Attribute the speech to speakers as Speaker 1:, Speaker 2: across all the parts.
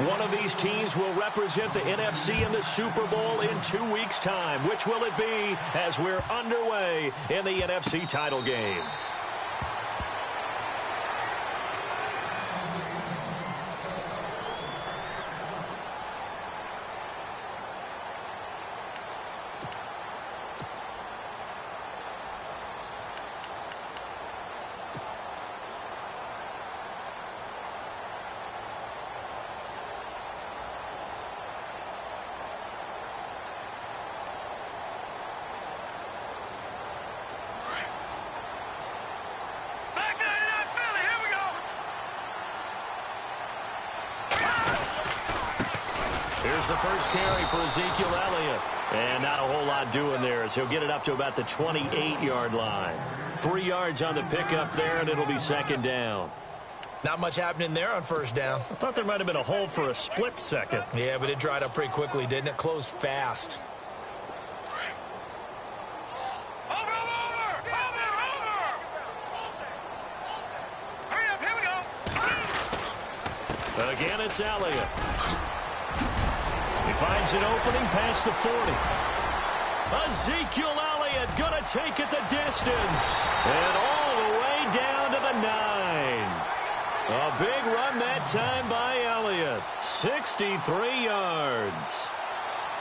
Speaker 1: One of these teams will represent the NFC in the Super Bowl in 2 weeks' time. Which will it be as we're underway in the NFC title game? Here's the first carry for Ezekiel Elliott. And not a whole lot doing there as he'll get it up to about the 28-yard line. 3 yards on the pickup there, and it'll be second down.
Speaker 2: Not much happening there on first down.
Speaker 1: I thought there might have been a hole for a split second.
Speaker 2: Yeah, but it dried up pretty quickly, didn't it? Closed fast.
Speaker 1: Again, it's Elliott. He finds an opening past the 40. Ezekiel Elliott going to take it the distance. And all the way down to the 9. A big run that time by Elliott. 63 yards.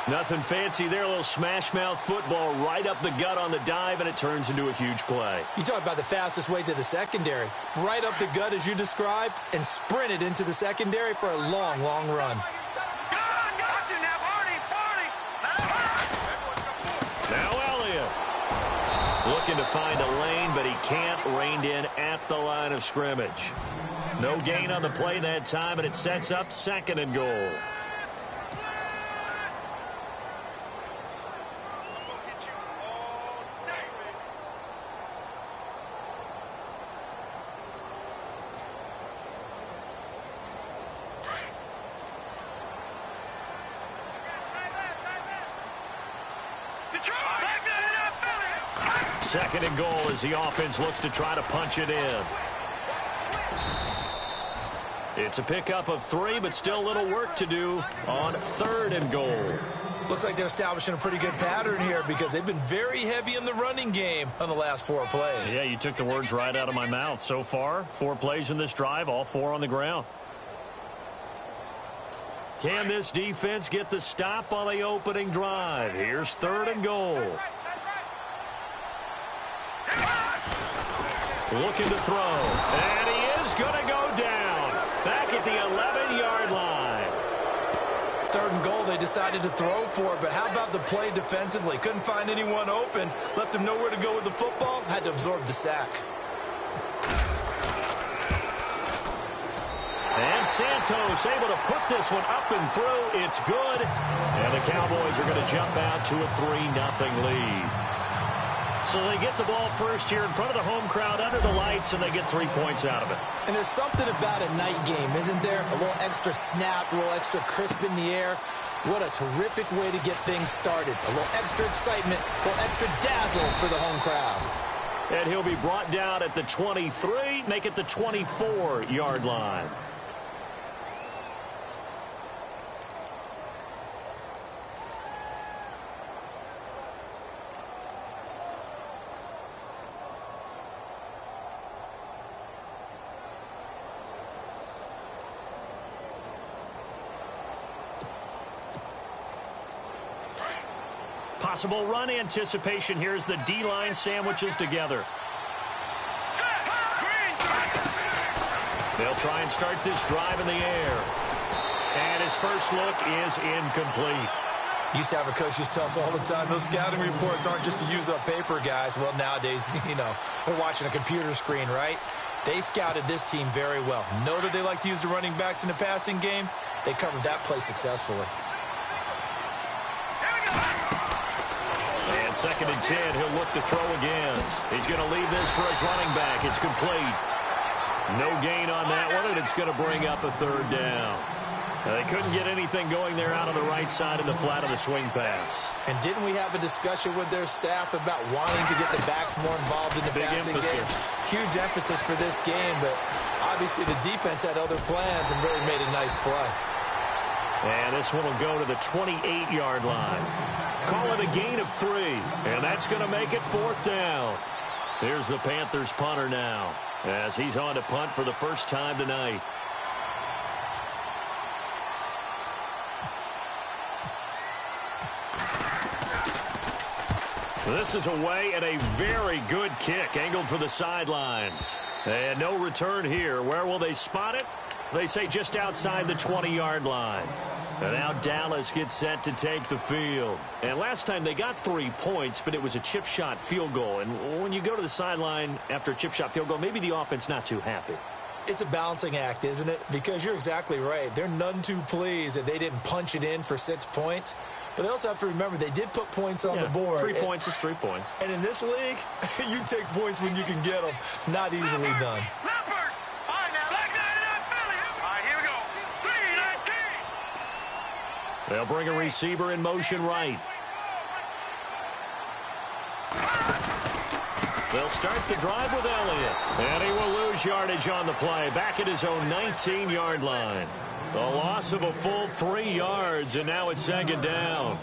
Speaker 1: Nothing fancy there. A little smash-mouth football right up the gut on the dive, and it turns into a huge play.
Speaker 2: You talk about the fastest way to the secondary. Right up the gut as you described, and sprinted into the secondary for a long, long run.
Speaker 1: Now Elliott looking to find a lane, but he can't. Reined in at the line of scrimmage. No gain on the play that time, and it sets up second and goal. Second and goal as the offense looks to try to punch it in. It's a pickup of 3, but still a little work to do on third and goal.
Speaker 2: Looks like they're establishing a pretty good pattern here because they've been very heavy in the running game on the last 4 plays.
Speaker 1: Yeah, you took the words right out of my mouth. So far, 4 plays in this drive, all 4 on the ground. Can this defense get the stop on the opening drive? Here's third and goal. Looking to throw. And he is going to go down. Back at the 11-yard line.
Speaker 2: Third and goal, they decided to throw for it, but how about the play defensively? Couldn't find anyone open. Left him nowhere to go with the football. Had to absorb the sack.
Speaker 1: And Santos able to put this one up and through. It's good. And the Cowboys are going to jump out to a 3-0 lead. So they get the ball first here in front of the home crowd under the lights, and they get 3 points out of it.
Speaker 2: And there's something about a night game, isn't there? A little extra snap, a little extra crisp in the air. What a terrific way to get things started. A little extra excitement, a little extra dazzle for the home crowd.
Speaker 1: And he'll be brought down at the 23, make it the 24-yard line. Possible run anticipation here as the D-line sandwiches together. They'll try and start this drive in the air. And his first look is incomplete.
Speaker 2: Used to have a coach used to tell us all the time, those scouting reports aren't just to use up paper, guys. Well, nowadays, you know, we're watching a computer screen, right? They scouted this team very well. Know that they like to use the running backs in the passing game. They covered that play successfully.
Speaker 1: Second and 10, he'll look to throw again. He's going to leave this for his running back. It's complete. No gain on that one, and it's going to bring up a third down. They couldn't get anything going there out on the right side in the flat of the swing pass.
Speaker 2: And didn't we have a discussion with their staff about wanting to get the backs more involved in the passing game? Huge emphasis for this game, but obviously the defense had other plans and really made a nice play.
Speaker 1: And this one will go to the 28-yard line. Call it a gain of 3, and that's going to make it 4th down. Here's the Panthers punter now, as he's on to punt for the first time tonight. This is away and a very good kick angled for the sidelines. And no return here. Where will they spot it? They say just outside the 20-yard line. And now Dallas gets set to take the field. And last time they got 3 points, but it was a chip shot field goal. And when you go to the sideline after a chip shot field goal, maybe the offense not too happy.
Speaker 2: It's a balancing act, isn't it? Because you're exactly right. They're none too pleased that they didn't punch it in for 6 points. But they also have to remember they did put points on the board.
Speaker 1: 3 points is 3 points.
Speaker 2: And in this league, you take points when you can get them. Not easily done.
Speaker 1: They'll bring a receiver in motion right. They'll start the drive with Elliott. And he will lose yardage on the play. Back at his own 19-yard line. A loss of a full 3 yards, and now it's 2nd down.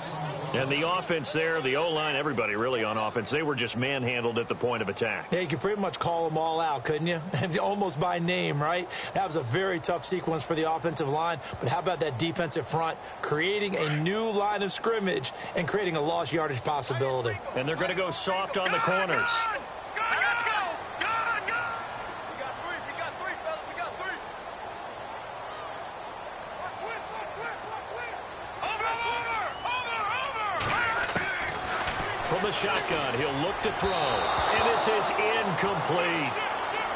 Speaker 1: And the offense there, the O-line, everybody really on offense, they were just manhandled at the point of attack.
Speaker 2: Yeah, you could pretty much call them all out, couldn't you? Almost by name, right? That was a very tough sequence for the offensive line. But how about that defensive front creating a new line of scrimmage and creating a lost yardage possibility?
Speaker 1: And they're going to go soft on the corners. From the shotgun, he'll look to throw. And this is incomplete.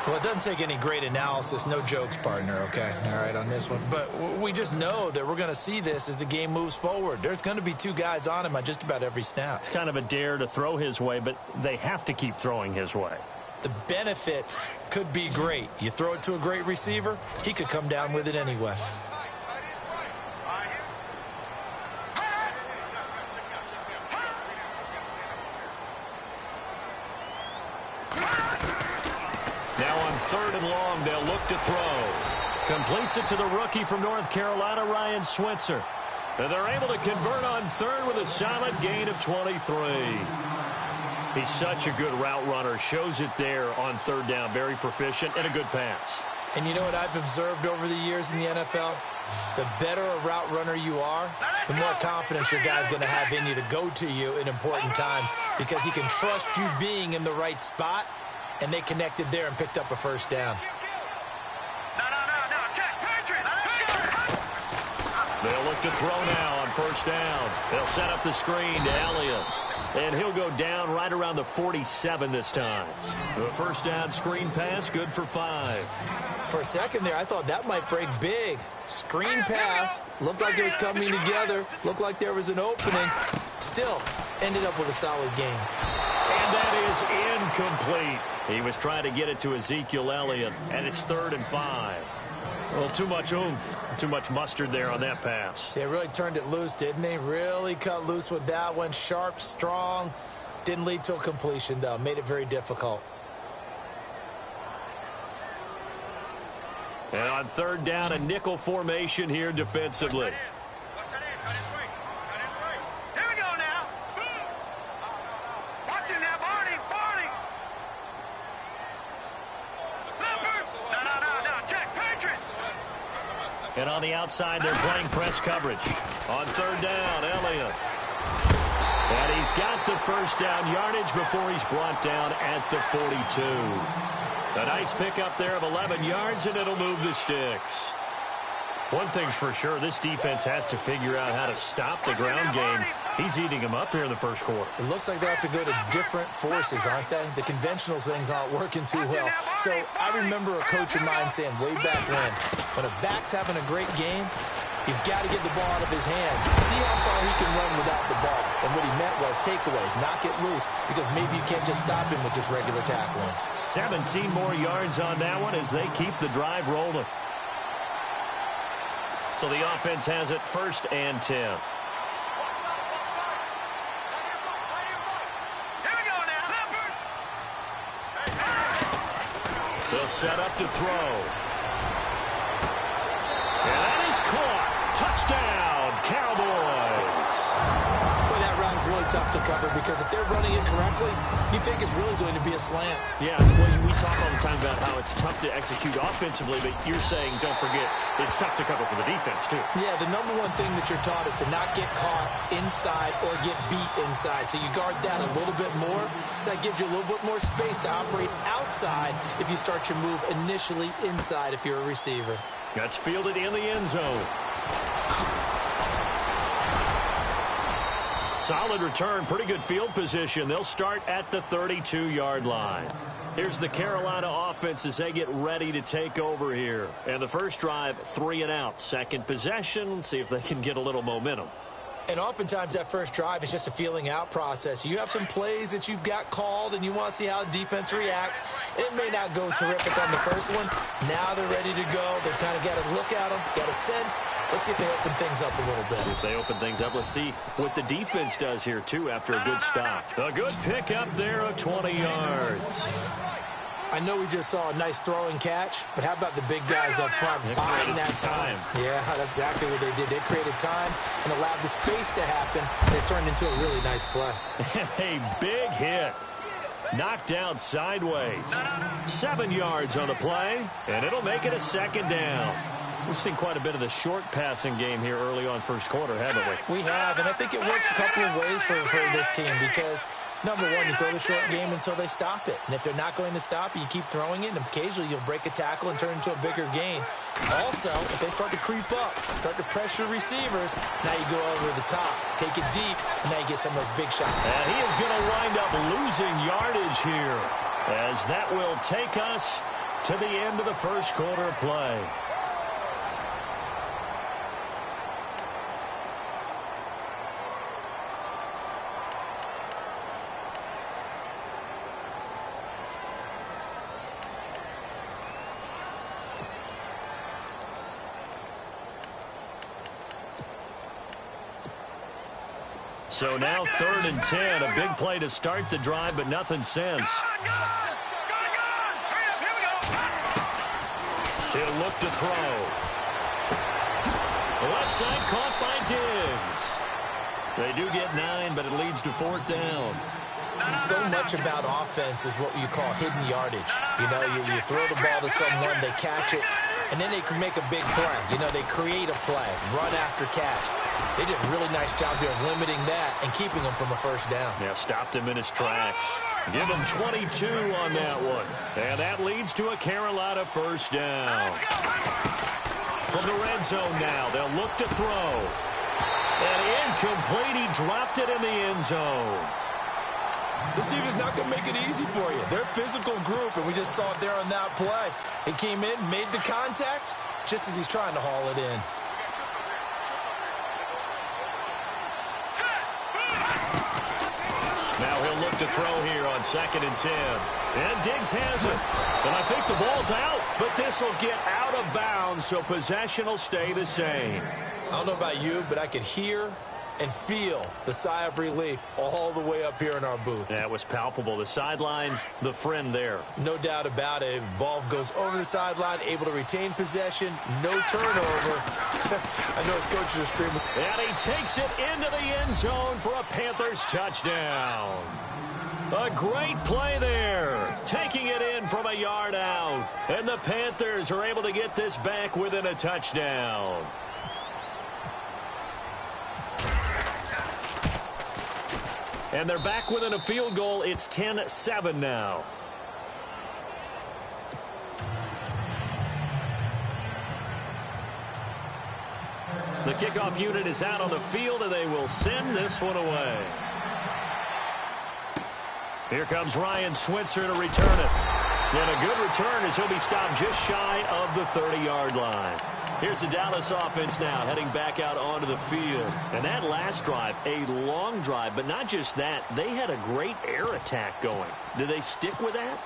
Speaker 2: Well, it doesn't take any great analysis. No jokes, partner, okay? All right, on this one. But we just know that we're going to see this as the game moves forward. There's going to be 2 guys on him on just about every snap.
Speaker 1: It's kind of a dare to throw his way, but they have to keep throwing his way.
Speaker 2: The benefits could be great. You throw it to a great receiver, he could come down with it anyway.
Speaker 1: Now on 3rd and long, they'll look to throw. Completes it to the rookie from North Carolina, Ryan Switzer. And they're able to convert on 3rd with a solid gain of 23. He's such a good route runner. Shows it there on 3rd down. Very proficient and a good pass.
Speaker 2: And you know what I've observed over the years in the NFL? The better a route runner you are, the more confidence your guy's going to have in you to go to you in important times because he can trust you being in the right spot. And they connected there and picked up a 1st down.
Speaker 1: They'll look to throw now on 1st down. They'll set up the screen to Elliott. And he'll go down right around the 47 this time. The 1st down screen pass, good for 5.
Speaker 2: For a second there, I thought that might break big. Screen pass, looked like it was coming together, looked like there was an opening. Still, ended up with a solid game.
Speaker 1: And that is incomplete. He was trying to get it to Ezekiel Elliott, and it's 3rd and 5. Well, too much oomph, too much mustard there on that pass.
Speaker 2: They really turned it loose, didn't they? Really cut loose with that one. Sharp, strong. Didn't lead to a completion, though. Made it very difficult.
Speaker 1: And on 3rd down, a nickel formation here defensively. And on the outside, they're playing press coverage. On 3rd down, Elliott. And he's got the 1st down yardage before he's brought down at the 42. A nice pickup there of 11 yards, and it'll move the sticks. One thing's for sure, this defense has to figure out how to stop the ground game. He's eating them up here in the 1st quarter.
Speaker 2: It looks like they have to go to different forces, aren't they? The conventional things aren't working too well. So I remember a coach of mine saying way back when a back's having a great game, you've got to get the ball out of his hands. See how far he can run without the ball. And what he meant was takeaways, knock it loose, because maybe you can't just stop him with just regular tackling.
Speaker 1: 17 more yards on that one as they keep the drive rolling. So the offense has it 1st and 10. They'll set up to throw. And that is caught. Touchdown. Cowboys.
Speaker 2: Boy, that route is really tough to cover because if they're running it correctly, you think it's really going to be a slant.
Speaker 1: Yeah, well, we talk all the time about how it's tough to execute offensively, but you're saying, don't forget, it's tough to cover for the defense, too.
Speaker 2: Yeah, the number one thing that you're taught is to not get caught inside or get beat inside. So you guard that a little bit more. So that gives you a little bit more space to operate outside if you start your move initially inside if you're a receiver.
Speaker 1: That's fielded in the end zone. Solid return, pretty good field position. They'll start at the 32-yard line. Here's the Carolina offense as they get ready to take over here. And the first drive, 3 and out. Second possession, see if they can get a little momentum.
Speaker 2: And oftentimes that first drive is just a feeling out process. You have some plays that you've got called and you want to see how the defense reacts. It may not go terrific on the first one. Now they're ready to go. They've kind of got to look at them, got a sense. Let's see if they open things up a little bit.
Speaker 1: If they open things up, let's see what the defense does here, too, after a good stop. A good pick up there of 20 yards.
Speaker 2: I know we just saw a nice throwing catch, but how about the big guys up front buying that time? Yeah, that's exactly what they did. They created time and allowed the space to happen, and it turned into a really nice play.
Speaker 1: A big hit. Knocked down sideways. 7 yards on the play, and it'll make it a second down. We've seen quite a bit of the short passing game here early on first quarter, haven't we?
Speaker 2: We have, and I think it works a couple of ways for this team because, number one, you throw the short game until they stop it. And if they're not going to stop it, you keep throwing it, and occasionally you'll break a tackle and turn it into a bigger gain. Also, if they start to creep up, start to pressure receivers, now you go over the top, take it deep, and now you get some of those big shots.
Speaker 1: And he is going to wind up losing yardage here as that will take us to the end of the first quarter of play. So now 3rd and 10, a big play to start the drive, but nothing since. He'll look to throw. Left side caught by Diggs. They do get 9, but it leads to 4th down.
Speaker 2: So much about offense is what you call hidden yardage. You know, you throw the ball to someone, they catch it, and then they can make a big play. You know, they create a play, run after catch. They did a really nice job there of limiting that and keeping him from a first down.
Speaker 1: Yeah, stopped him in his tracks. Give him 22 on that one. And that leads to a Carolina first down. From the red zone now, they'll look to throw. And incomplete, he dropped it in the end zone.
Speaker 2: This team is not going to make it easy for you. They're a physical group, and we just saw it there on that play. He came in, made the contact, just as he's trying to haul it in.
Speaker 1: Now he'll look to throw here on 2nd and 10. And Diggs has it. And I think the ball's out, but this will get out of bounds, so possession will stay the same.
Speaker 2: I don't know about you, but I could hear and feel the sigh of relief all the way up here in our booth.
Speaker 1: That was palpable. The sideline, the friend there.
Speaker 2: No doubt about it. Ball goes over the sideline, able to retain possession, no turnover. I know his coaches are screaming.
Speaker 1: And he takes it into the end zone for a Panthers touchdown. A great play there. Taking it in from a yard out. And the Panthers are able to get this back within a touchdown. And they're back within a field goal. It's 10-7 now. The kickoff unit is out on the field, and they will send this one away. Here comes Ryan Switzer to return it. And a good return as he'll be stopped just shy of the 30-yard line. Here's the Dallas offense now heading back out onto the field. And that last drive, a long drive, but not just that. They had a great air attack going. Do they stick with that?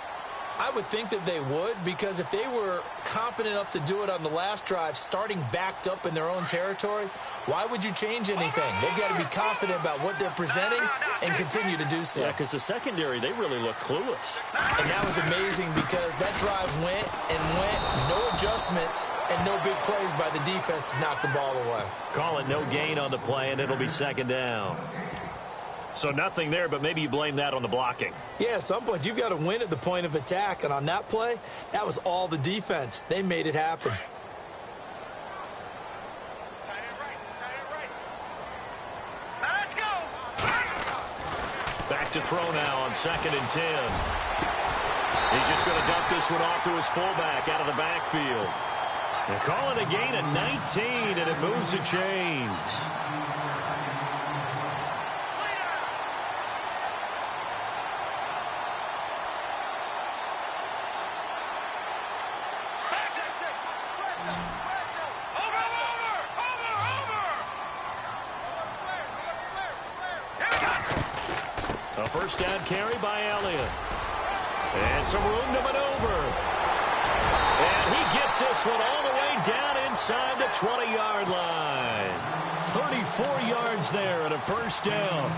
Speaker 2: I would think that they would, because if they were competent enough to do it on the last drive, starting backed up in their own territory, why would you change anything? They've got to be confident about what they're presenting and continue to do so.
Speaker 1: Yeah, because the secondary, they really look clueless.
Speaker 2: And that was amazing because that drive went and went, no adjustments, and no big plays by the defense to knock the ball away.
Speaker 1: Call it no gain on the play, and it'll be second down. So nothing there, but maybe you blame that on the blocking.
Speaker 2: Yeah, at some point, you've got to win at the point of attack. And on that play, that was all the defense. They made it happen.
Speaker 3: Let's go.
Speaker 1: Back to throw now on 2nd and 10. He's just going to dump this one off to his fullback out of the backfield. And call it a gain of 19, and it moves the chains. A first down carry by Elliott. And some room to maneuver. And he gets this one all the way down inside the 20-yard line. 34 yards there and a first down.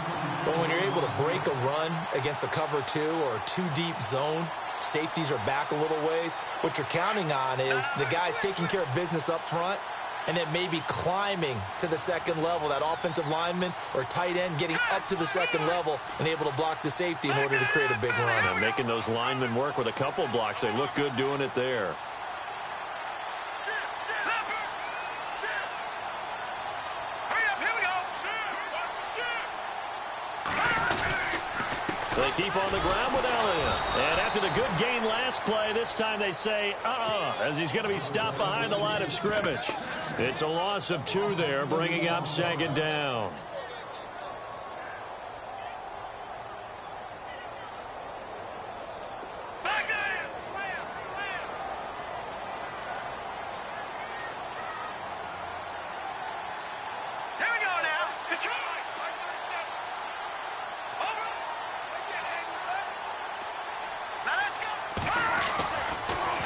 Speaker 2: Well, when you're able to break a run against a cover 2 or a 2-deep zone, safeties are back a little ways. What you're counting on is the guys taking care of business up front and then maybe climbing to the second level, that offensive lineman or tight end getting up to the second level and able to block the safety in order to create a big run.
Speaker 1: And making those linemen work with a couple blocks. They look good doing it there. They keep on the ground with Elliott. And after the good gain last play, this time they say, as he's going to be stopped behind the line of scrimmage. It's a loss of 2 there, bringing up second down.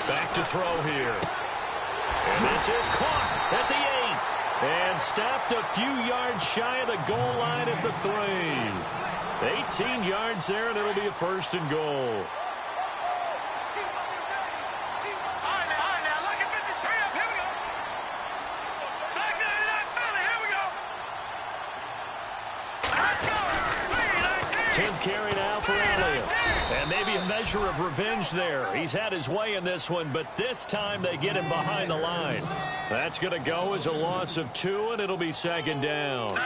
Speaker 1: Back to throw here. And this is caught at the 8. And stopped a few yards shy of the goal line at the 3. 18 yards there, and it'll be a first and goal. Carry now for Elliott. And maybe a measure of revenge there. He's had his way in this one, but this time they get him behind the line. That's going to go as a loss of 2, and it'll be second down.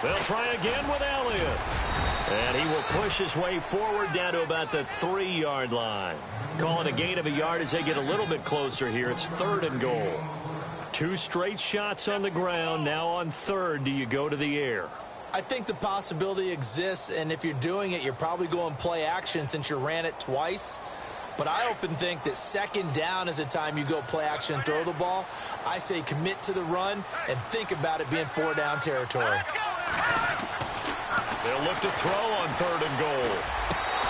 Speaker 1: They'll try again with Elliott. And he will push his way forward down to about the 3-yard line. Calling a gain of a yard as they get a little bit closer here. It's 3rd and goal. 2 straight shots on the ground. Now on 3rd, do you go to the air?
Speaker 2: I think the possibility exists, and if you're doing it, you're probably going play action since you ran it twice. But I often think that 2nd down is the time you go play action and throw the ball. I say commit to the run and think about it being 4-down territory.
Speaker 1: They'll look to throw on 3rd and goal.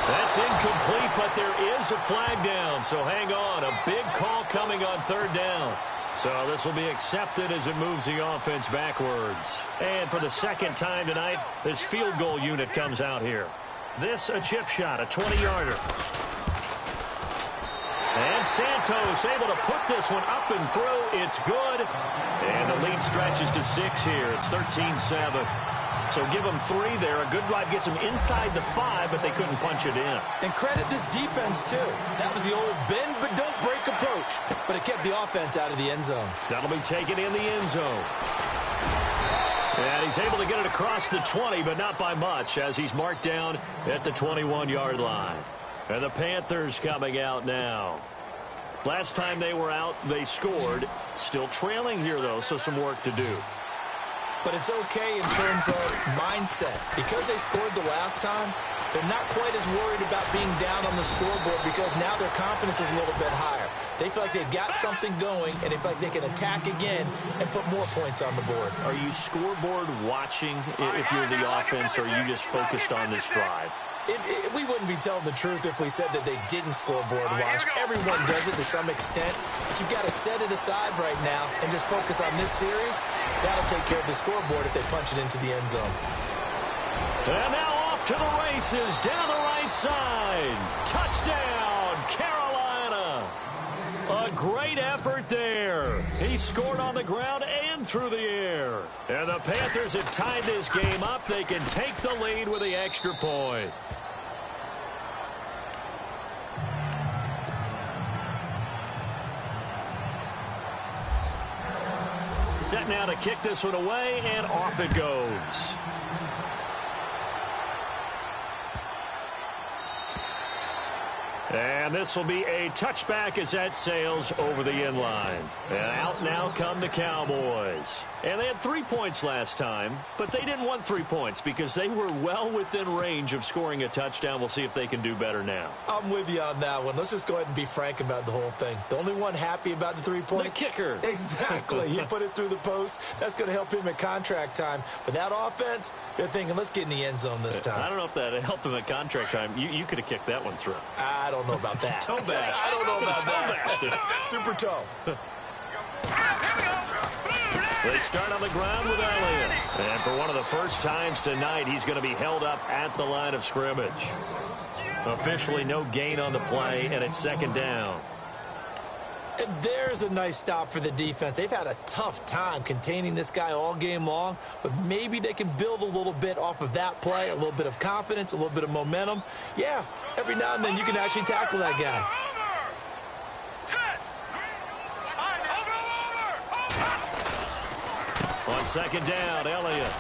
Speaker 1: That's incomplete, but there is a flag down, so hang on. A big call coming on 3rd down. So this will be accepted as it moves the offense backwards. And for the 2nd time tonight, this field goal unit comes out here. This a chip shot, a 20-yarder. And Santos able to put this one up and through. It's good. And the lead stretches to 6 here. It's 13-7. So give them 3 there. A good drive gets them inside the 5, but they couldn't punch it in.
Speaker 2: And credit this defense, too. That was the old bend but don't break approach. But it kept the offense out of the end zone.
Speaker 1: That'll be taken in the end zone. And he's able to get it across the 20, but not by much, as he's marked down at the 21-yard line. And the Panthers coming out now. Last time they were out, they scored. Still trailing here, though, so some work to do.
Speaker 2: but it's okay in terms of mindset. Because they scored the last time, they're not quite as worried about being down on the scoreboard because now their confidence is a little bit higher. They feel like they've got something going, and they feel like they can attack again and put more points on the board.
Speaker 1: Are you scoreboard watching if you're the offense, or are you just focused on this drive?
Speaker 2: We wouldn't be telling the truth if we said that they didn't scoreboard watch. Everyone does it to some extent, but you've got to set it aside right now and just focus on this series. That'll take care of the scoreboard if they punch it into the end zone.
Speaker 1: And now off to the races, down the right side. Touchdown, Carolina. A great effort there. He scored on the ground and through the air. And the Panthers have tied this game up. They can take the lead with the extra point. Set now to kick this one away, and off it goes. And this will be a touchback as that sails over the end line. And out now come the Cowboys. And they had 3 points last time, but they didn't want 3 points because they were well within range of scoring a touchdown. We'll see if they can do better now.
Speaker 2: I'm with you on that one. Let's just go ahead and be frank about the whole thing. The only one happy about the 3-point?
Speaker 1: The kicker.
Speaker 2: Exactly. He put it through the post. That's going to help him at contract time. But that offense, they're thinking, let's get in the end zone this time.
Speaker 1: I don't know if that helped him at contract time. You could have kicked that one through.
Speaker 2: I don't know about that.
Speaker 1: Toe bash.
Speaker 2: I don't know about that. Super toe.
Speaker 1: They start on the ground with Elliott. And for one of the first times tonight, he's going to be held up at the line of scrimmage. Officially no gain on the play, and it's second down.
Speaker 2: And there's a nice stop for the defense. They've had a tough time containing this guy all game long, but maybe they can build a little bit off of that play, a little bit of confidence, a little bit of momentum. Yeah, every now and then you can actually tackle that guy.
Speaker 1: On second down, Elliott.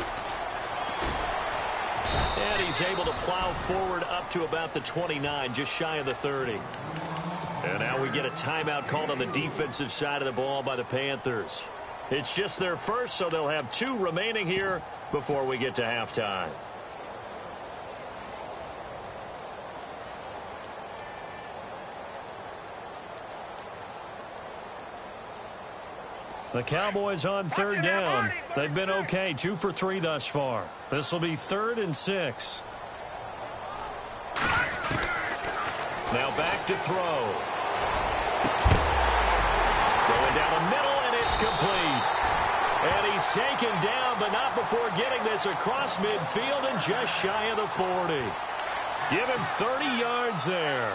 Speaker 1: And he's able to plow forward up to about the 29, just shy of the 30. And now we get a timeout called on the defensive side of the ball by the Panthers. It's just their first, so they'll have 2 remaining here before we get to halftime. The Cowboys on third down. They've been okay, 2 for 3 thus far. This will be 3rd and 6. Now back to throw. Going down the middle, and it's complete. And he's taken down, but not before getting this across midfield and just shy of the 40. Give him 30 yards there.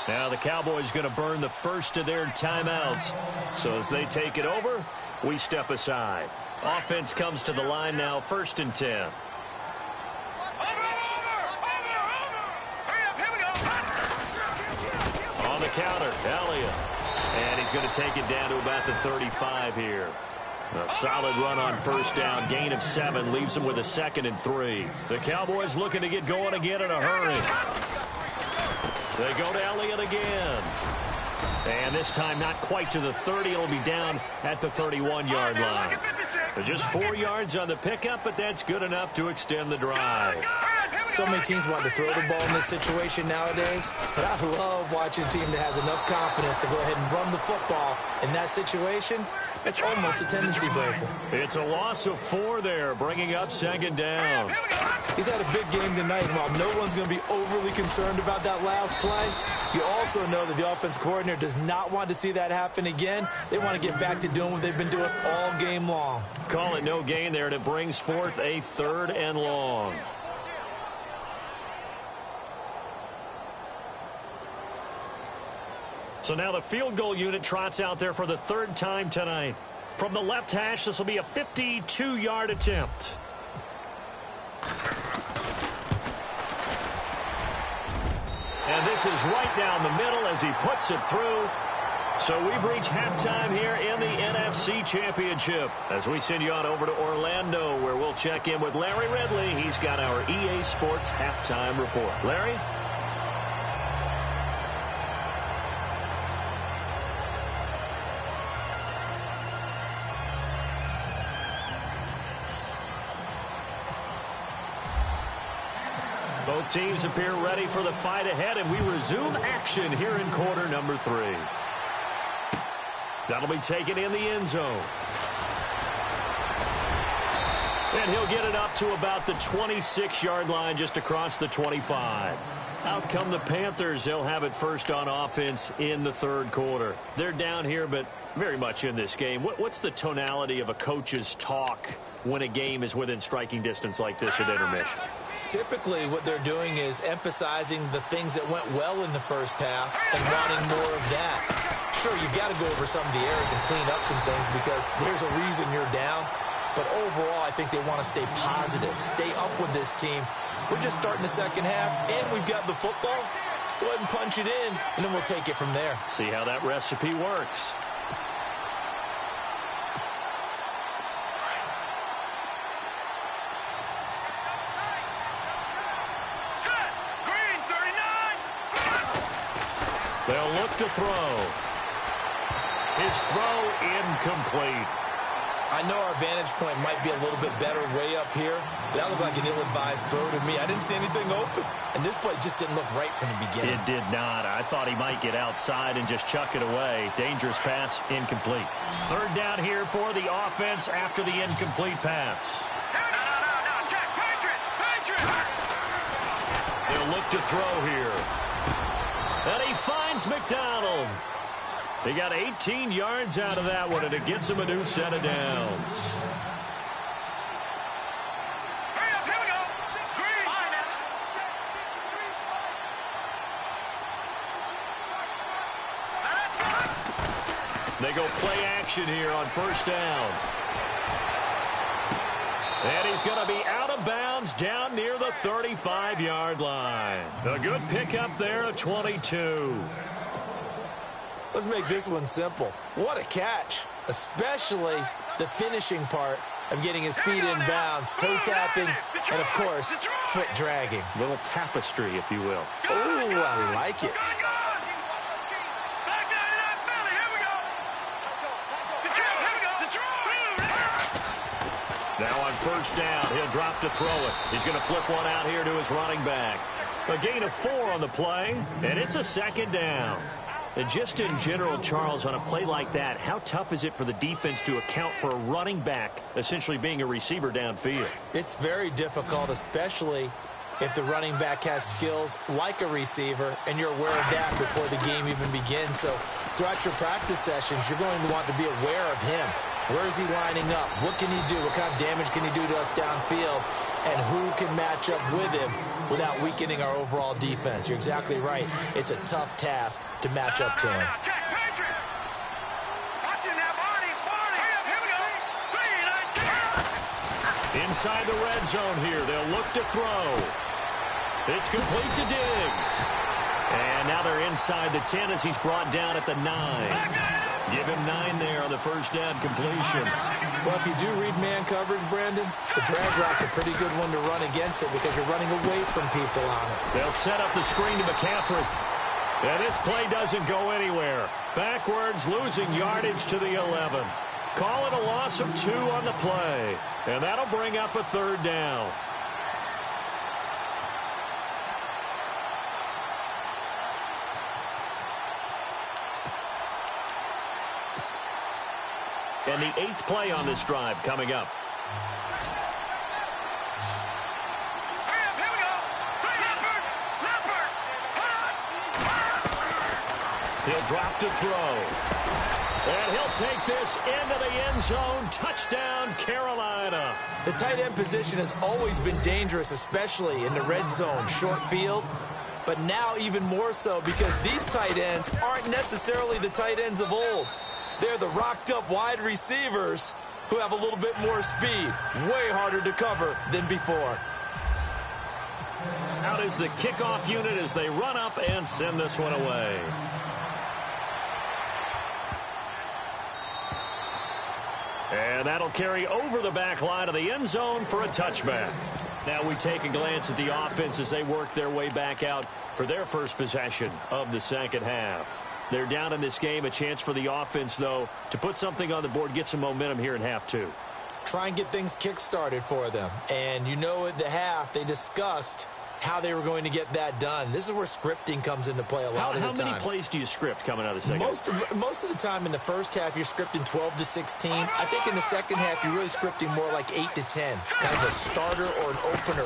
Speaker 1: Now the Cowboys going to burn the first of their timeouts. So as they take it over, we step aside. Offense comes to the line now, 1st and 10. On the counter, Elliott. And he's going to take it down to about the 35 here. A solid run on first down. Gain of 7 leaves him with a 2nd and 3. The Cowboys looking to get going again in a hurry. They go to Elliott again. And this time not quite to the 30. It'll be down at the 31-yard line. Just 4 yards on the pickup, but that's good enough to extend the drive.
Speaker 2: So many teams want to throw the ball in this situation nowadays, but I love watching a team that has enough confidence to go ahead and run the football in that situation. It's almost a tendency breaker.
Speaker 1: It's a loss of 4 there, bringing up 2nd down.
Speaker 2: He's had a big game tonight, and while no one's going to be overly concerned about that last play, you also know that the offense coordinator does not want to see that happen again. They want to get back to doing what they've been doing all game long.
Speaker 1: Call it no gain there, and it brings forth a 3rd and long. So now the field goal unit trots out there for the 3rd time tonight. From the left hash, this will be a 52-yard attempt. And this is right down the middle as he puts it through. So we've reached halftime here in the NFC Championship as we send you on over to Orlando, where we'll check in with Larry Ridley. He's got our EA Sports halftime report. Larry? teams appear ready for the fight ahead, and we resume action here in quarter number 3. That'll be taken in the end zone. And he'll get it up to about the 26-yard line, just across the 25. Out come the Panthers. They'll have it first on offense in the third quarter. They're down here, but very much in this game. What's the tonality of a coach's talk when a game is within striking distance like this at intermission?
Speaker 2: Typically, what they're doing is emphasizing the things that went well in the first half and wanting more of that. Sure, you've got to go over some of the errors and clean up some things because there's a reason you're down. But overall, I think they want to stay positive, stay up with this team. We're just starting the second half, and we've got the football. Let's go ahead and punch it in, and then we'll take it from there.
Speaker 1: See how that recipe works.
Speaker 3: Set. Green 39.
Speaker 1: They'll look to throw. His throw incomplete.
Speaker 2: I know our vantage point might be a little bit better way up here, but that looked like an ill-advised throw to me. I didn't see anything open, and this play just didn't look right from the beginning.
Speaker 1: It did not. I thought he might get outside and just chuck it away. Dangerous pass, incomplete. Third down here for the offense after the incomplete pass.
Speaker 3: No, Jack, Patriot.
Speaker 1: They'll look to throw here. And he finds McDonald. He got 18 yards out of that one, and it gets him a new set of downs.
Speaker 3: Here we go. Green. Let's go.
Speaker 1: They go play action here on first down. And he's going to be out of bounds down near the 35-yard line. A good pickup there at 22.
Speaker 2: Let's make this one simple. What a catch, especially the finishing part of getting his feet in bounds, toe tapping, and, of course, foot dragging.
Speaker 1: Little tapestry, if you will.
Speaker 2: Oh, I like it.
Speaker 3: Back down in that belly. Here we go.
Speaker 1: Now on first down, he'll drop to throw it. He's going to flip one out here to his running back. A gain of 4 on the play, and it's a second down. And just in general, Charles, on a play like that, how tough is it for the defense to account for a running back essentially being a receiver downfield?
Speaker 2: It's very difficult, especially if the running back has skills like a receiver, and you're aware of that before the game even begins. So throughout your practice sessions, you're going to want to be aware of him. Where is he lining up? What can he do? What kind of damage can he do to us downfield? And who can match up with him without weakening our overall defense? You're exactly right. It's a tough task to match up to him.
Speaker 1: Inside the red zone here, they'll look to throw. It's complete to Diggs. And now they're inside the 10 as he's brought down at the 9. Give him 9 there on the first down completion.
Speaker 2: Well, if you do read man coverage, Brandon, the drag route's a pretty good one to run against it because you're running away from people on it.
Speaker 1: They'll set up the screen to McCaffrey. And this play doesn't go anywhere. Backwards, losing yardage to the 11. Call it a loss of 2 on the play. And that'll bring up a third down. And the 8th play on this drive coming up. He'll drop to throw. And he'll take this into the end zone. Touchdown, Carolina.
Speaker 2: The tight end position has always been dangerous, especially in the red zone, short field. But now even more so because these tight ends aren't necessarily the tight ends of old. They're the rocked-up wide receivers who have a little bit more speed. Way harder to cover than before.
Speaker 1: Out is the kickoff unit as they run up and send this one away. And that'll carry over the back line of the end zone for a touchback. Now we take a glance at the offense as they work their way back out for their first possession of the second half. They're down in this game. A chance for the offense, though, to put something on the board, get some momentum here in half 2.
Speaker 2: Try and get things kick-started for them. And you know at the half they discussed how they were going to get that done. This is where scripting comes into play a lot of the time.
Speaker 1: How many plays do you script coming out of the second?
Speaker 2: Most of the time in the first half, you're scripting 12 to 16. I think in the second half, you're really scripting more like 8 to 10. Kind of a starter or an opener,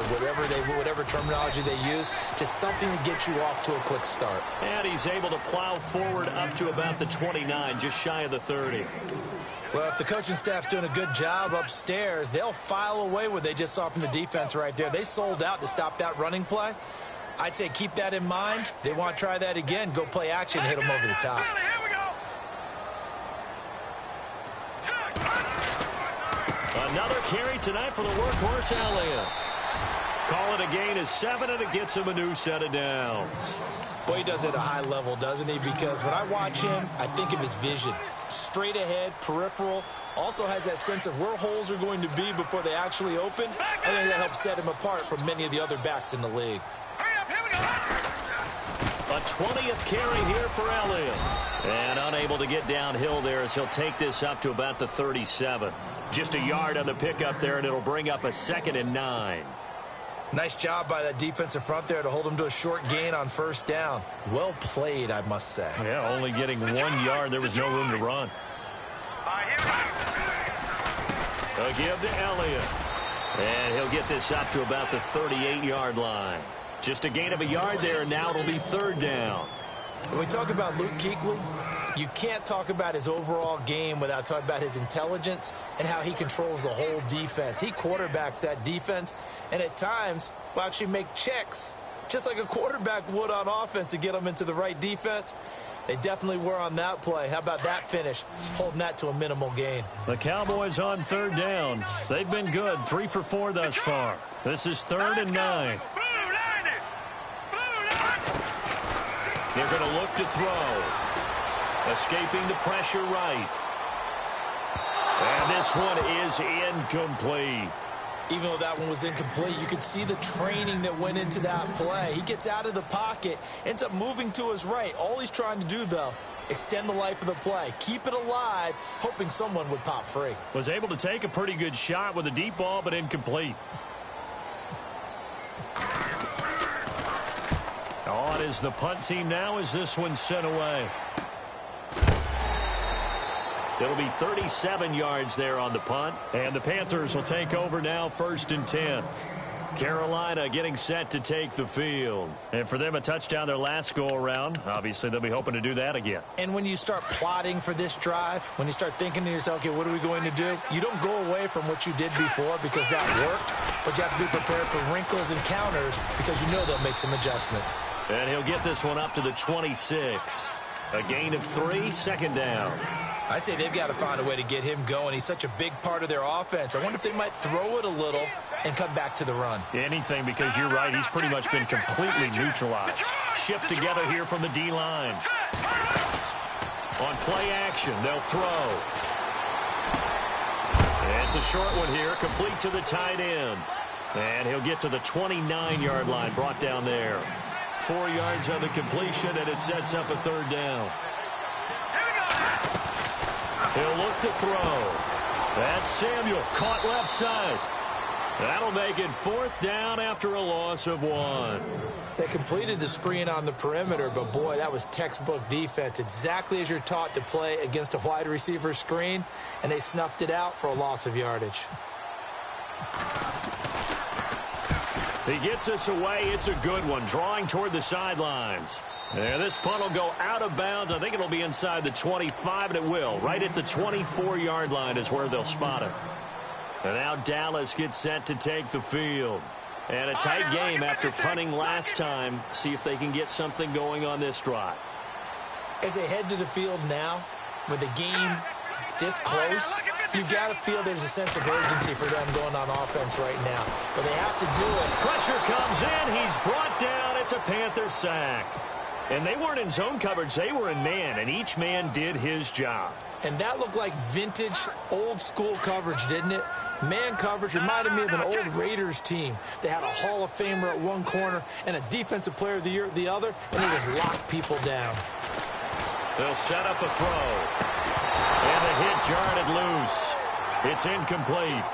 Speaker 2: whatever terminology they use. Just something to get you off to a quick start.
Speaker 1: And he's able to plow forward up to about the 29, just shy of the 30.
Speaker 2: Well, if the coaching staff's doing a good job upstairs, they'll file away what they just saw from the defense right there. They sold out to stop that running play. I'd say keep that in mind. They want to try that again. Go play action, hit them over the top.
Speaker 3: Here we go.
Speaker 1: Another carry tonight for the workhorse Elliott. Call it a gain of 7, and it gets him a new set of downs.
Speaker 2: Boy, he does it at a high level, doesn't he? Because when I watch him, I think of his vision. Straight ahead, peripheral, also has that sense of where holes are going to be before they actually open. I think that helps set him apart from many of the other backs in the league.
Speaker 3: Hurry up, here we go.
Speaker 1: A 20th carry here for Elliott. And unable to get downhill there as he'll take this up to about the 37. Just a yard on the pickup there, and it'll bring up a 2nd and 9.
Speaker 2: Nice job by that defensive front there to hold him to a short gain on first down. Well played, I must say.
Speaker 1: Yeah, only getting 1 yard. There was no room to run.
Speaker 3: Here we go.
Speaker 1: A give to Elliott. And he'll get this up to about the 38-yard line. Just a gain of a yard there, and now it'll be 3rd down.
Speaker 2: When we talk about Luke Kuechly, you can't talk about his overall game without talking about his intelligence and how he controls the whole defense. He quarterbacks that defense, and at times will actually make checks, just like a quarterback would on offense to get them into the right defense. They definitely were on that play. How about that finish, holding that to a minimal gain?
Speaker 1: The Cowboys on 3rd down. They've been good, 3 for 4 thus far. This is 3rd and 9. They're going to look to throw. Escaping the pressure right. And this one is incomplete.
Speaker 2: Even though that one was incomplete, you could see the training that went into that play. He gets out of the pocket, ends up moving to his right. All he's trying to do, though, extend the life of the play. Keep it alive, hoping someone would pop free.
Speaker 1: Was able to take a pretty good shot with a deep ball, but incomplete. On is the punt team now as this one's sent away. It'll be 37 yards there on the punt. And the Panthers will take over now, 1st and 10. Carolina getting set to take the field. And for them, a touchdown their last go-around. Obviously, they'll be hoping to do that again.
Speaker 2: And when you start plotting for this drive, when you start thinking to yourself, okay, what are we going to do? You don't go away from what you did before because that worked. But you have to be prepared for wrinkles and counters because you know they'll make some adjustments.
Speaker 1: And he'll get this one up to the 26. A gain of 3, 2nd down.
Speaker 2: I'd say they've got to find a way to get him going. He's such a big part of their offense. I wonder if they might throw it a little and come back to the run.
Speaker 1: Anything, because you're right. He's pretty much been completely neutralized. Shift together here from the D-line. On play action, they'll throw. It's a short one here, complete to the tight end. And he'll get to the 29-yard line, brought down there. 4 yards on the completion, and it sets up a 3rd down. He'll look to throw. That's Samuel, caught left side. That'll make it 4th down after a loss of 1.
Speaker 2: They completed the screen on the perimeter, but boy, that was textbook defense. Exactly as you're taught to play against a wide receiver screen, and they snuffed it out for a loss of yardage.
Speaker 1: He gets us away. It's a good one, drawing toward the sidelines. And this punt will go out of bounds. I think it'll be inside the 25, and it will. Right at the 24-yard line is where they'll spot it. And now Dallas gets set to take the field. And a tight game after punting last time. See if they can get something going on this drive.
Speaker 2: As they head to the field now, with the game this close, you've got to feel there's a sense of urgency for them going on offense right now. But they have to do it.
Speaker 1: Pressure comes in. He's brought down. It's a Panther sack. And they weren't in zone coverage. They were in man, and each man did his job.
Speaker 2: And that looked like vintage, old-school coverage, didn't it? Man coverage reminded me of an old Raiders team. They had a Hall of Famer at one corner and a Defensive Player of the Year at the other, and they just locked people down.
Speaker 1: They'll set up a throw. And the hit jarred it loose. It's incomplete.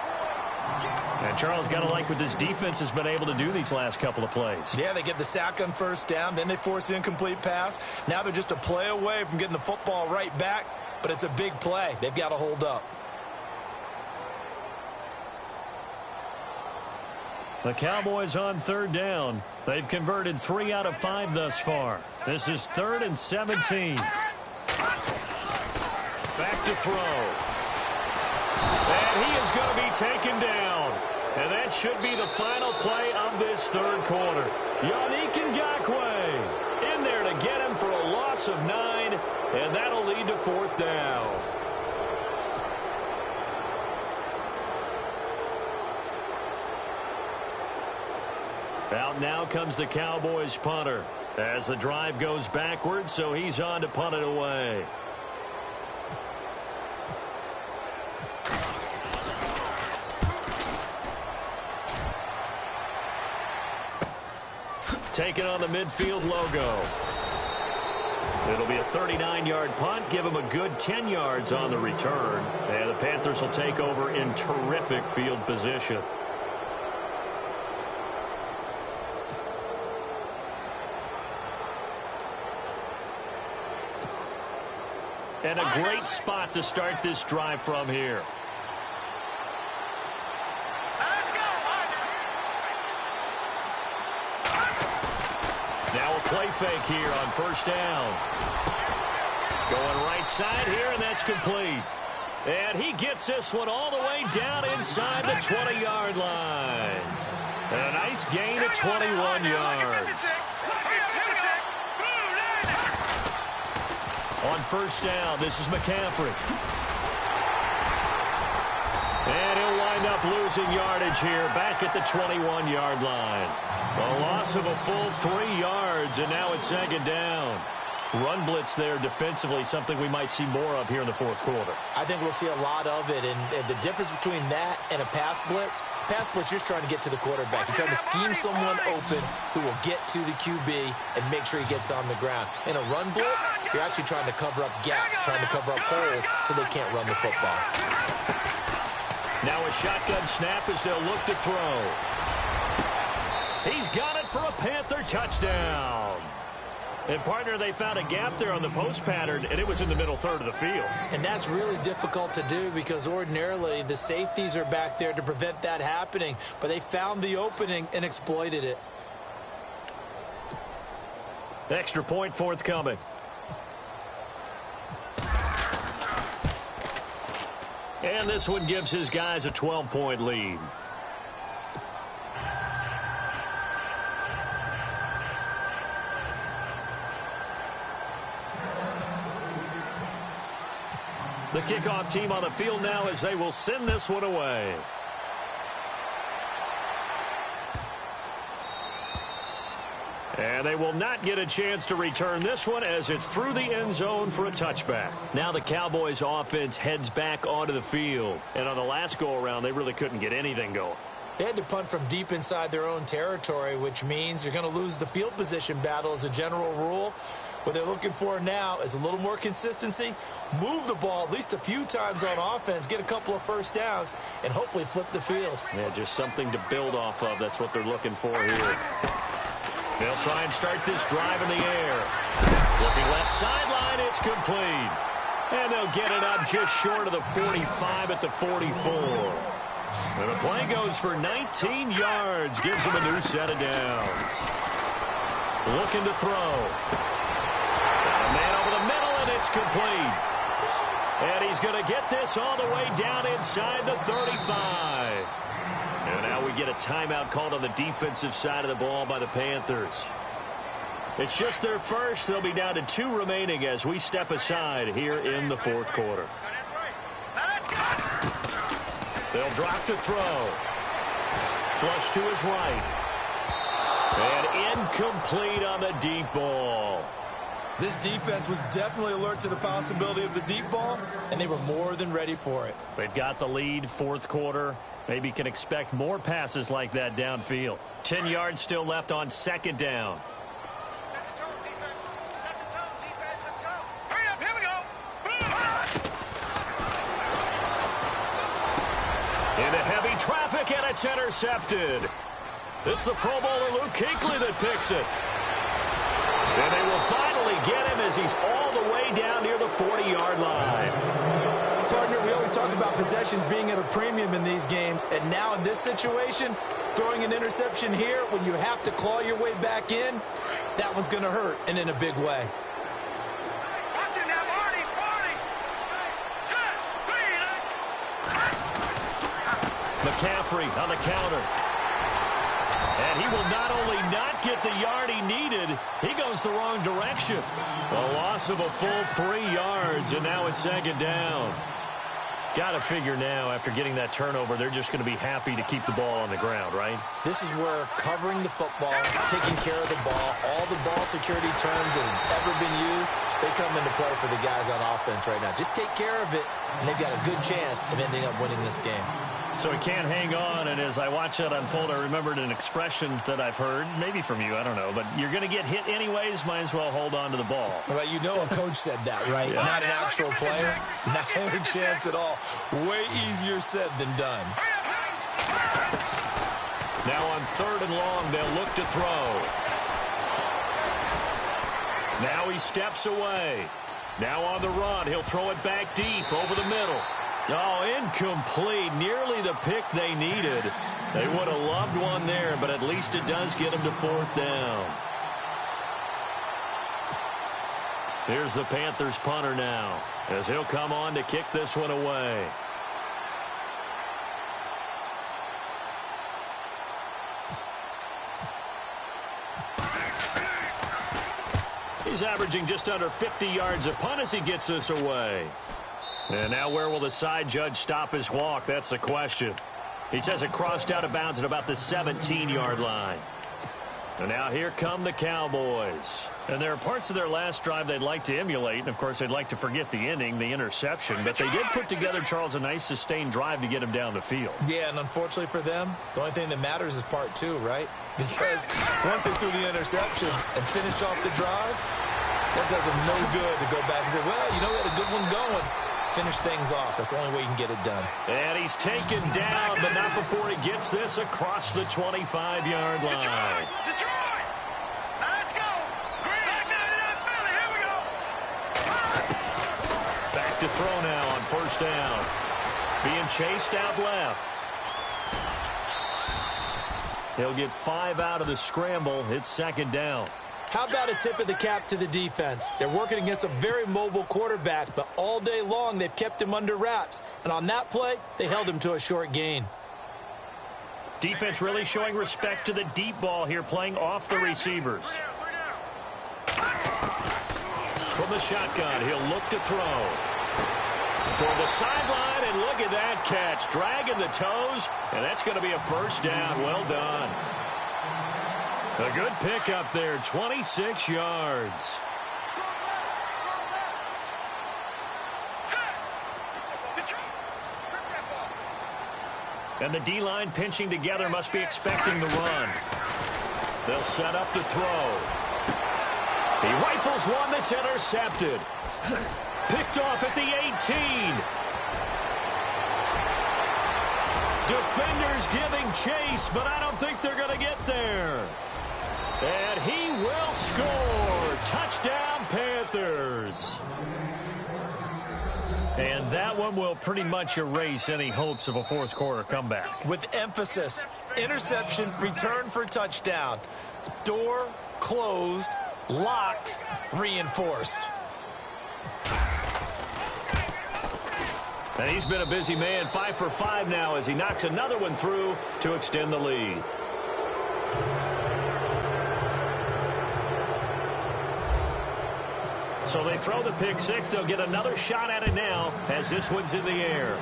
Speaker 1: And Charles, got to like what this defense has been able to do these last couple of plays.
Speaker 2: Yeah, they get the sack on first down, then they force the incomplete pass. Now they're just a play away from getting the football right back, but it's a big play. They've got to hold up.
Speaker 1: The Cowboys on third down. They've converted 3 out of 5 thus far. This is 3rd and 17. Back to throw. And he is going to be taken down. And that should be the final play of this third quarter. Yannick Ngakoue in there to get him for a loss of 9, and that'll lead to 4th down. Out now comes the Cowboys punter as the drive goes backwards, so he's on to punt it away. Taking on the midfield logo. It'll be a 39-yard punt. Give him a good 10 yards on the return. And the Panthers will take over in terrific field position. And a great spot to start this drive from here. Now a play fake here on first down. Going right side here, and that's complete. And he gets this one all the way down inside the 20-yard line. And a nice gain of 21 yards. On first down, this is McCaffrey. And he'll wind up losing yardage here back at the 21-yard line. A loss of a full 3 yards, and now it's 2nd down. Run blitz there defensively, something we might see more of here in the fourth quarter.
Speaker 2: I think we'll see a lot of it, and the difference between that and a pass blitz, you're trying to get to the quarterback. You're trying to scheme someone open who will get to the QB and make sure he gets on the ground. In a run blitz, you're actually trying to cover up gaps, trying to cover up holes so they can't run the football.
Speaker 1: Now a shotgun snap as they'll look to throw. He's got it for a Panther touchdown. And, partner, they found a gap there on the post pattern, and it was in the middle third of the field.
Speaker 2: And that's really difficult to do because ordinarily the safeties are back there to prevent that happening. But they found the opening and exploited it.
Speaker 1: Extra point forthcoming. And this one gives his guys a 12-point lead. The kickoff team on the field now as they will send this one away. And they will not get a chance to return this one as it's through the end zone for a touchback. Now the Cowboys offense heads back onto the field. And on the last go-around, they really couldn't get anything going.
Speaker 2: They had to punt from deep inside their own territory, which means you're going to lose the field position battle as a general rule. What they're looking for now is a little more consistency, move the ball at least a few times on offense, get a couple of first downs, and hopefully flip the field.
Speaker 1: Yeah, just something to build off of. That's what they're looking for here. They'll try and start this drive in the air. Looking left sideline, it's complete. And they'll get it up just short of the 45 at the 44. And the play goes for 19 yards, gives them a new set of downs. Looking to throw. A man over the middle, and it's complete. And he's going to get this all the way down inside the 35. And now we get a timeout called on the defensive side of the ball by the Panthers. It's just their first. They'll be down to 2 remaining as we step aside here in the fourth quarter. They'll drop to throw. Flush to his right. And incomplete on the deep ball.
Speaker 2: This defense was definitely alert to the possibility of the deep ball, and they were more than ready for it.
Speaker 1: They've got the lead, fourth quarter. Maybe can expect more passes like that downfield. 10 yards still left on 2nd down.
Speaker 3: Set the tone, defense. Set the tone, defense. Let's go. Hurry up. Here we go.
Speaker 1: In a heavy traffic, and it's intercepted. It's the Pro Bowler Luke Kuechly that picks it. And they will finally get him as he's all the way down near the 40-yard line.
Speaker 2: Partner, we always talk about possessions being at a premium in these games, and now in this situation, throwing an interception here when you have to claw your way back in, that one's going to hurt, and in a big way.
Speaker 3: Watch it now, Marty.
Speaker 1: McCaffrey on the counter. And he will not only not get the yard he needed, he goes the wrong direction. A loss of a full 3 yards, and now it's second down. Got to figure now, after getting that turnover, they're just going to be happy to keep the ball on the ground, right?
Speaker 2: This is where covering the football, taking care of the ball, all the ball security terms that have ever been used, they come into play for the guys on offense right now. Just take care of it, and they've got a good chance of ending up winning this game.
Speaker 1: So he can't hang on, and as I watch that unfold, I remembered an expression that I've heard, maybe from you, I don't know, but you're going to get hit anyways, might as well hold on to the ball.
Speaker 2: Well, you know a coach said that, right?
Speaker 1: Yeah.
Speaker 2: Not an actual player. Not a chance at all. Way easier said than done.
Speaker 1: Now on 3rd and long, they'll look to throw. Now he steps away. Now on the run, he'll throw it back deep over the middle. Oh, incomplete. Nearly the pick they needed. They would have loved one there, but at least it does get them to 4th down. Here's the Panthers punter now, as he'll come on to kick this one away. He's averaging just under 50 yards a punt as he gets this away. And now where will the side judge stop his walk? That's the question. He says it crossed out of bounds at about the 17-yard line. And now here come the Cowboys. And there are parts of their last drive they'd like to emulate. And, of course, they'd like to forget the ending, the interception. But they did put together, Charles, a nice sustained drive to get him down the field.
Speaker 2: Yeah, and unfortunately for them, the only thing that matters is part 2, right? Because once they threw the interception and finished off the drive, that does them no good to go back and say, well, you know, we had a good one going. Finish things off. That's the only way you can get it done.
Speaker 1: And he's taken down, but not before he gets this across the 25-yard line.
Speaker 3: Detroit! Now let's go! Back down Philly. Here we go!
Speaker 1: Back to throw now on 1st down. Being chased out left. He'll get 5 out of the scramble. It's 2nd down.
Speaker 2: How about a tip of the cap to the defense? They're working against a very mobile quarterback, but all day long they've kept him under wraps. And on that play, they held him to a short gain.
Speaker 1: Defense really showing respect to the deep ball here, playing off the receivers. From the shotgun, he'll look to throw. Toward the sideline, and look at that catch. Dragging the toes, and that's going to be a 1st down. Well done. A good pickup there, 26 yards. And the D-line pinching together must be expecting the run. They'll set up to throw. He rifles one that's intercepted. Picked off at the 18. Defenders giving chase, but I don't think they're going to get there. And he will score. Touchdown, Panthers. And that one will pretty much erase any hopes of a 4th quarter comeback.
Speaker 2: With emphasis, interception, return for touchdown. Door closed, locked, reinforced.
Speaker 1: And he's been a busy man, 5 for 5 now as he knocks another one through to extend the lead. So they throw the pick 6. They'll get another shot at it now as this one's in the air.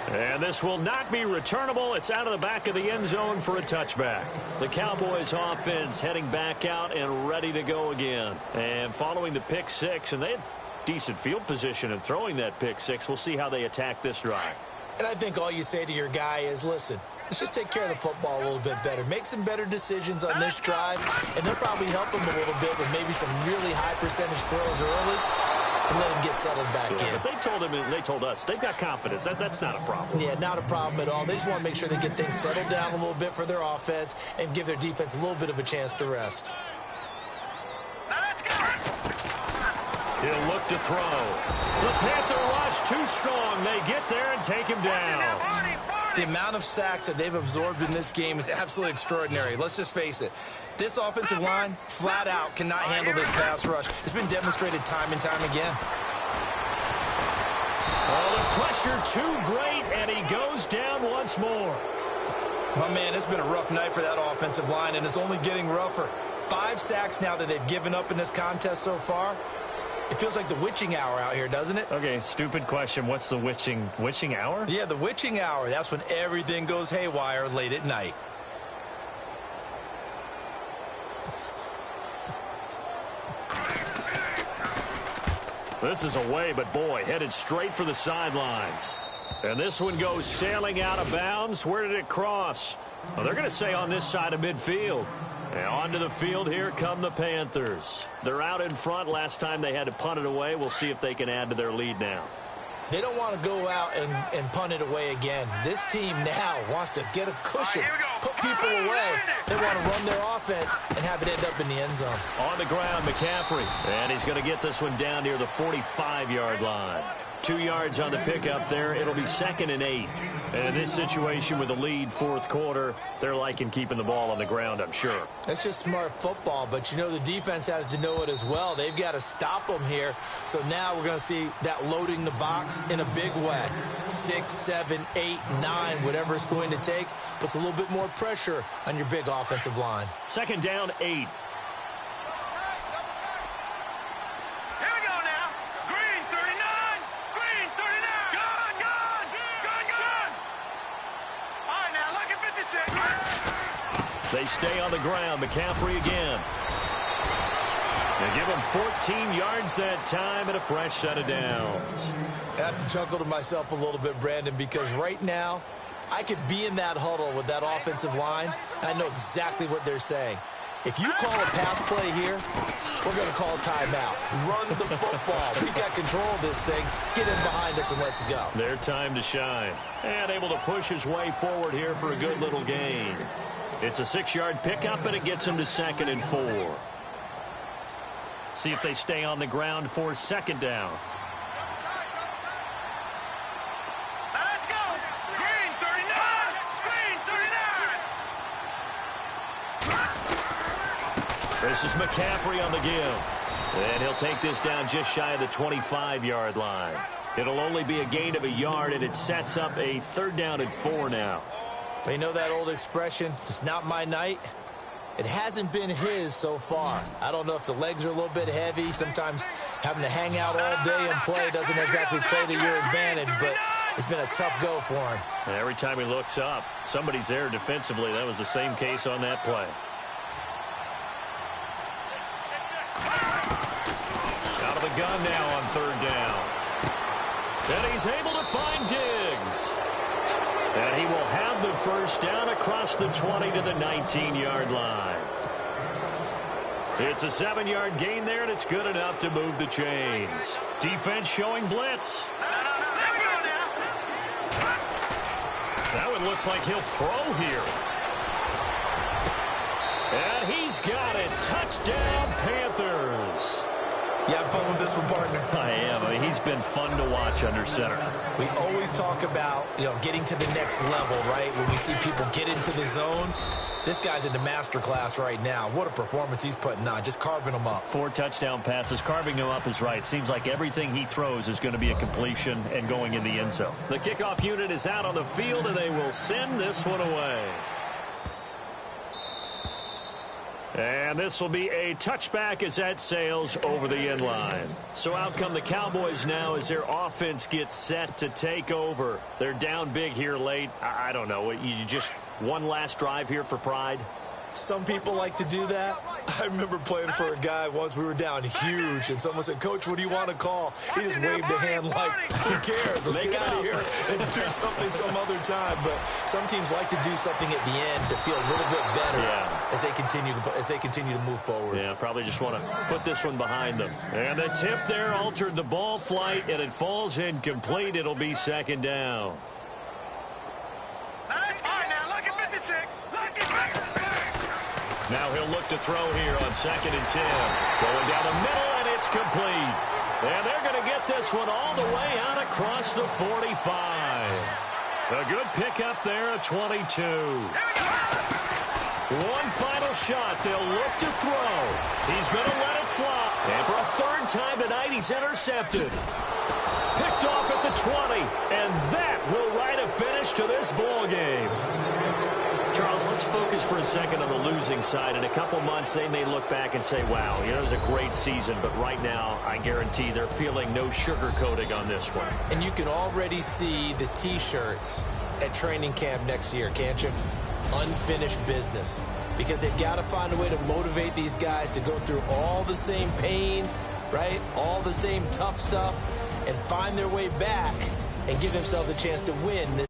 Speaker 1: And this will not be returnable. It's out of the back of the end zone for a touchback. The Cowboys offense heading back out and ready to go again. And following the pick 6, and they had decent field position in throwing that pick 6. We'll see how they attack this drive.
Speaker 2: And I think all you say to your guy is, listen, let's just take care of the football a little bit better. Make some better decisions on this drive, and they'll probably help him a little bit with maybe some really high percentage throws early. to let him get settled back in.
Speaker 1: But they told us they've got confidence. That's not a problem.
Speaker 2: Yeah, not a problem at all. They just want to make sure they get things settled down a little bit for their offense and give their defense a little bit of a chance to rest.
Speaker 3: Now let's go.
Speaker 1: He'll look to throw. The Panther rush too strong. They get there and take him down.
Speaker 2: The amount of sacks that they've absorbed in this game is absolutely extraordinary. Let's just face it. This offensive line, flat out, cannot handle this pass rush. It's been demonstrated time and time again.
Speaker 1: Oh, the pressure too great, and he goes down once more.
Speaker 2: My man, it's been a rough night for that offensive line, and it's only getting rougher. 5 sacks now that they've given up in this contest so far. It feels like the witching hour out here, doesn't it?
Speaker 1: Okay, stupid question. What's the witching hour?
Speaker 2: Yeah, the witching hour. That's when everything goes haywire late at night.
Speaker 1: This is away, but boy, headed straight for the sidelines. And this one goes sailing out of bounds. Where did it cross? Well, they're going to say on this side of midfield. And onto the field, here come the Panthers. They're out in front. Last time they had to punt it away. We'll see if they can add to their lead now.
Speaker 2: They don't want to go out and punt it away again. This team now wants to get a cushion, put people away. They want to run their offense and have it end up in the end zone.
Speaker 1: On the ground, McCaffrey. And he's going to get this one down near the 45-yard line. 2 yards on the pickup there. It'll be 2nd and 8. And in this situation with the lead, fourth quarter, they're liking keeping the ball on the ground, I'm sure.
Speaker 2: It's just smart football, but you know the defense has to know it as well. They've got to stop them here. So now we're going to see that loading the box in a big way. 6, 7, 8, 9, whatever it's going to take, puts a little bit more pressure on your big offensive line.
Speaker 1: 2nd down, 8. They stay on the ground. McCaffrey again. They give him 14 yards that time and a fresh set of downs.
Speaker 2: I have to chuckle to myself a little bit, Brandon, because right now I could be in that huddle with that offensive line, and I know exactly what they're saying. If you call a pass play here, we're going to call a timeout. Run the football. We got control of this thing. Get in behind us and let's go.
Speaker 1: Their time to shine. And able to push his way forward here for a good little gain. It's a 6-yard pickup, and it gets him to 2nd and 4. See if they stay on the ground for 2nd down.
Speaker 3: Let's go. Green 39. Green 39.
Speaker 1: This is McCaffrey on the give. And he'll take this down just shy of the 25-yard line. It'll only be a gain of a yard, and it sets up a 3rd down and 4 now.
Speaker 2: You know that old expression, it's not my night? It hasn't been his so far. I don't know if the legs are a little bit heavy. Sometimes having to hang out all day and play doesn't exactly play to your advantage, but it's been a tough go for him.
Speaker 1: And every time he looks up, somebody's there defensively. That was the same case on that play. Out of the gun now on 3rd down. And he's able to find Diggs. And he will have the first down across the 20 to the 19-yard line. It's a 7-yard gain there, and it's good enough to move the chains. Defense showing blitz. That one looks like he'll throw here. And he's got it. Touchdown, Panthers.
Speaker 2: You have fun with this one, partner?
Speaker 1: I am. I mean, he's been fun to watch under center.
Speaker 2: We always talk about, getting to the next level, right? When we see people get into the zone, this guy's in the master class right now. What a performance he's putting on, just carving them up.
Speaker 1: 4 touchdown passes. Carving them up is right. Seems like everything he throws is going to be a completion and going in the end zone. The kickoff unit is out on the field, and they will send this one away. And this will be a touchback as that sails over the end line. So out come the Cowboys now as their offense gets set to take over. They're down big here late. I don't know. You just one last drive here for pride?
Speaker 2: Some people like to do that. I remember playing for a guy once. We were down huge, and someone said, "Coach, what do you want to call?" He just waved a hand like, who cares? Let's get out of here and do something some other time. But some teams like to do something at the end to feel a little bit better as they continue to move forward.
Speaker 1: Yeah, probably just want to put this one behind them. And the tip there altered the ball flight, and it falls incomplete. It'll be second down. Now he'll look to throw here on 2nd and 10. Going down the middle, and it's complete. And they're going to get this one all the way out across the 45. A good pickup there at 22. One final shot. They'll look to throw. He's going to let it fly. And for a 3rd time tonight, he's intercepted. Picked off at the 20. And that will write a finish to this ball game. Charles, let's focus for a second on the losing side. In a couple months, they may look back and say, wow, it was a great season. But right now, I guarantee they're feeling no sugarcoating on this one.
Speaker 2: And you can already see the T-shirts at training camp next year, can't you? Unfinished business. Because they've got to find a way to motivate these guys to go through all the same pain, right? All the same tough stuff, and find their way back and give themselves a chance to win.